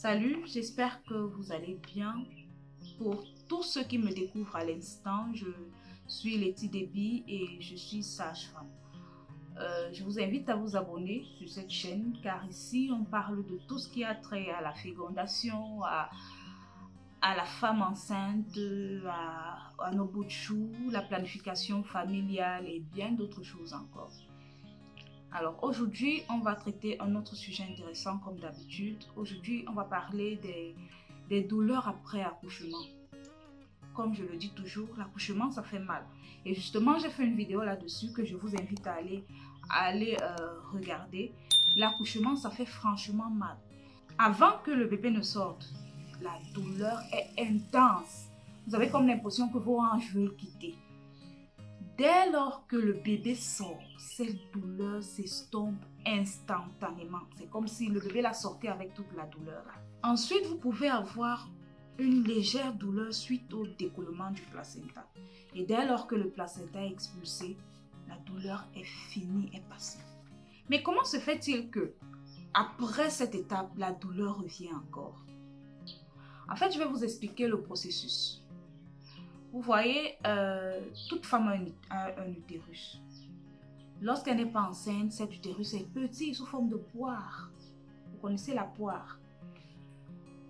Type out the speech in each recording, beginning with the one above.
Salut, j'espère que vous allez bien. Pour tous ceux qui me découvrent à l'instant, je suis Letty Déby et je suis sage-femme. Je vous invite à vous abonner sur cette chaîne car ici on parle de tout ce qui a trait à la fécondation, à la femme enceinte, à nos bouts de chou, la planification familiale et bien d'autres choses encore. Alors aujourd'hui, on va traiter un autre sujet intéressant comme d'habitude. Aujourd'hui, on va parler des douleurs après accouchement. Comme je le dis toujours, l'accouchement, ça fait mal. Et justement, j'ai fait une vidéo là-dessus que je vous invite à aller regarder. L'accouchement, ça fait franchement mal. Avant que le bébé ne sorte, la douleur est intense. Vous avez comme l'impression que vos hanches veulent quitter. Dès lors que le bébé sort, cette douleur s'estompe instantanément. C'est comme si le bébé la sortait avec toute la douleur. Ensuite, vous pouvez avoir une légère douleur suite au décollement du placenta. Et dès lors que le placenta est expulsé, la douleur est finie, est passée. Mais comment se fait-il que, après cette étape, la douleur revient encore? En fait, je vais vous expliquer le processus. Vous voyez, toute femme a un utérus. Lorsqu'elle n'est pas enceinte, cet utérus est petit, sous forme de poire. Vous connaissez la poire.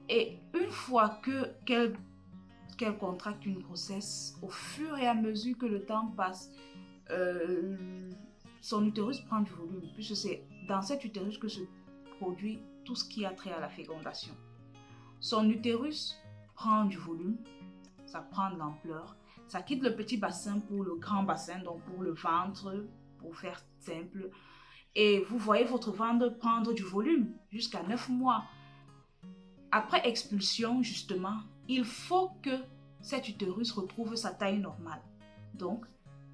Et une fois qu'elle contracte une grossesse, au fur et à mesure que le temps passe, son utérus prend du volume, puisque c'est dans cet utérus que se produit tout ce qui a trait à la fécondation. Son utérus prend du volume, ça prend de l'ampleur, ça quitte le petit bassin pour le grand bassin, donc pour le ventre, pour faire simple. Et vous voyez votre ventre prendre du volume jusqu'à 9 mois. Après expulsion, justement, il faut que cet utérus retrouve sa taille normale. Donc,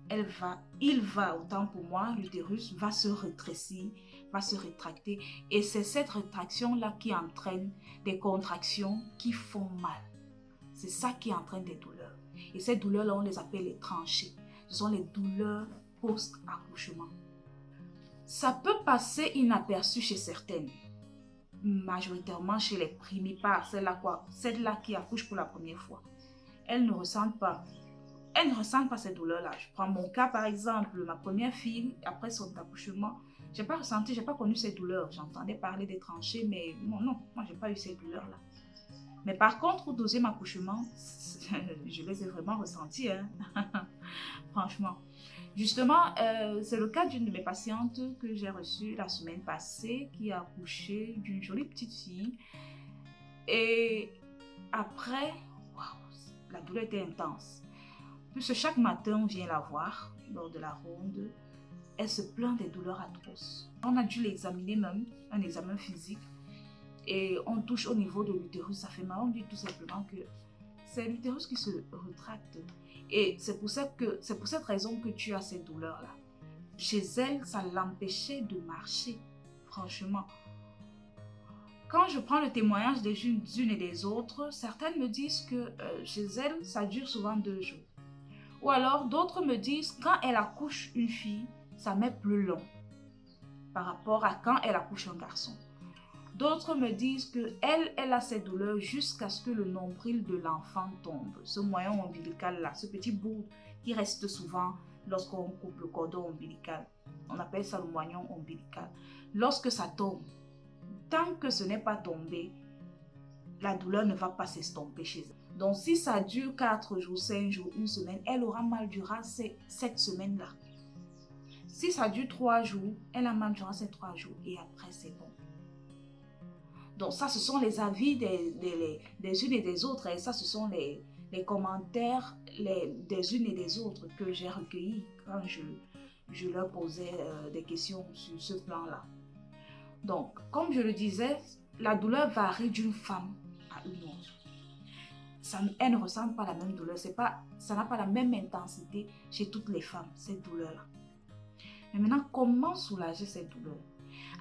autant pour moi, l'utérus va se rétrécir, va se rétracter. Et c'est cette rétraction-là qui entraîne des contractions qui font mal. C'est ça qui entraîne des douleurs. Et ces douleurs-là, on les appelle les tranchées. Ce sont les douleurs post-accouchement. Ça peut passer inaperçu chez certaines. Majoritairement chez les primipares, celles-là qui accouchent pour la première fois. Elles ne ressentent pas ces douleurs-là. Je prends mon cas par exemple, ma première fille, après son accouchement, j'ai pas connu ces douleurs. J'entendais parler des tranchées, mais non, moi j'ai pas eu ces douleurs-là. Mais par contre, au deuxième accouchement, je les ai vraiment ressentis, hein? Franchement. Justement, c'est le cas d'une de mes patientes que j'ai reçue la semaine passée, qui a accouché d'une jolie petite fille. Et après, waouh, la douleur était intense. Puisque chaque matin, on vient la voir lors de la ronde. Elle se plaint des douleurs atroces. On a dû l'examiner même, un examen physique. Et on touche au niveau de l'utérus, ça fait mal. On dit tout simplement que c'est l'utérus qui se rétracte. Et c'est pour cette raison que tu as cette douleur-là. Chez elle, ça l'empêchait de marcher, franchement. Quand je prends le témoignage des unes et des autres, certaines me disent que chez elles, ça dure souvent 2 jours. Ou alors, d'autres me disent quand elle accouche une fille, ça met plus long par rapport à quand elle accouche un garçon. D'autres me disent qu'elle a ces douleurs jusqu'à ce que le nombril de l'enfant tombe. Ce moyen ombilical-là, ce petit bout qui reste souvent lorsqu'on coupe le cordon ombilical. On appelle ça le moignon ombilical. Lorsque ça tombe, tant que ce n'est pas tombé, la douleur ne va pas s'estomper chez elle. Donc si ça dure 4 jours, 5 jours, 1 semaine, elle aura mal durant cette semaine-là. Si ça dure 3 jours, elle a mal durant ces 3 jours et après c'est bon. Donc ça, ce sont les avis des unes et des autres. Et ça, ce sont les commentaires des unes et des autres que j'ai recueillis quand je leur posais des questions sur ce plan-là. Donc, comme je le disais, la douleur varie d'une femme à une autre. Elle ne ressent pas la même douleur. Ça n'a pas la même intensité chez toutes les femmes, cette douleur-là. Mais maintenant, comment soulager cette douleur?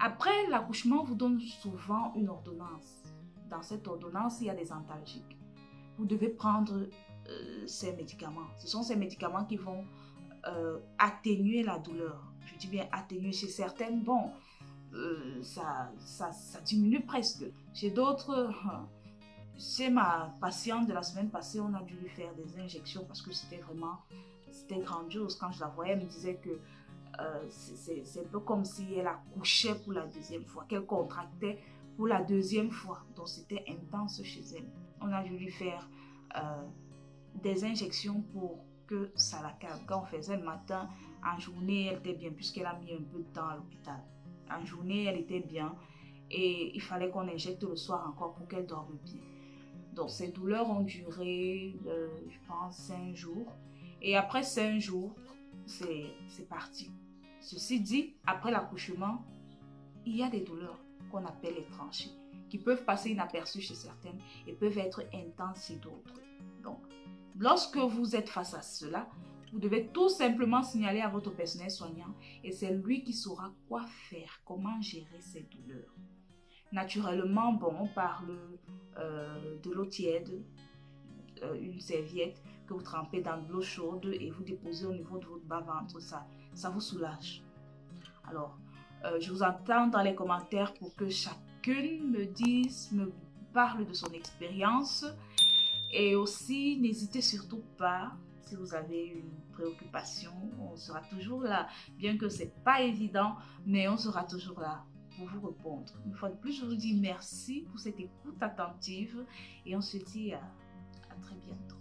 Après l'accouchement, on vous donne souvent une ordonnance. Dans cette ordonnance, il y a des antalgiques. Vous devez prendre ces médicaments. Ce sont ces médicaments qui vont atténuer la douleur. Je dis bien atténuer chez certaines. Bon, ça diminue presque. Chez d'autres, chez ma patiente de la semaine passée, on a dû lui faire des injections parce que c'était grandiose. Quand je la voyais, elle me disait que c'est un peu comme si elle accouchait pour la deuxième fois, qu'elle contractait pour la deuxième fois. Donc c'était intense chez elle. On a dû lui faire des injections pour que ça la calme. Quand on faisait le matin, en journée, elle était bien, puisqu'elle a mis un peu de temps à l'hôpital. En journée, elle était bien et il fallait qu'on injecte le soir encore pour qu'elle dorme bien. Donc ces douleurs ont duré, je pense, 5 jours. Et après 5 jours, c'est parti. Ceci dit, après l'accouchement, il y a des douleurs qu'on appelle les tranchées, qui peuvent passer inaperçues chez certaines et peuvent être intenses chez d'autres. Donc, lorsque vous êtes face à cela, vous devez tout simplement signaler à votre personnel soignant et c'est lui qui saura quoi faire, comment gérer ces douleurs. Naturellement, bon, on parle de l'eau tiède, une serviette que vous trempez dans de l'eau chaude et vous déposez au niveau de votre bas-ventre, ça vous soulage. Alors, je vous attends dans les commentaires pour que chacune me parle de son expérience. Et aussi, n'hésitez surtout pas, si vous avez une préoccupation, on sera toujours là. Bien que ce n'est pas évident, mais on sera toujours là pour vous répondre. Une fois de plus, je vous dis merci pour cette écoute attentive et on se dit à très bientôt.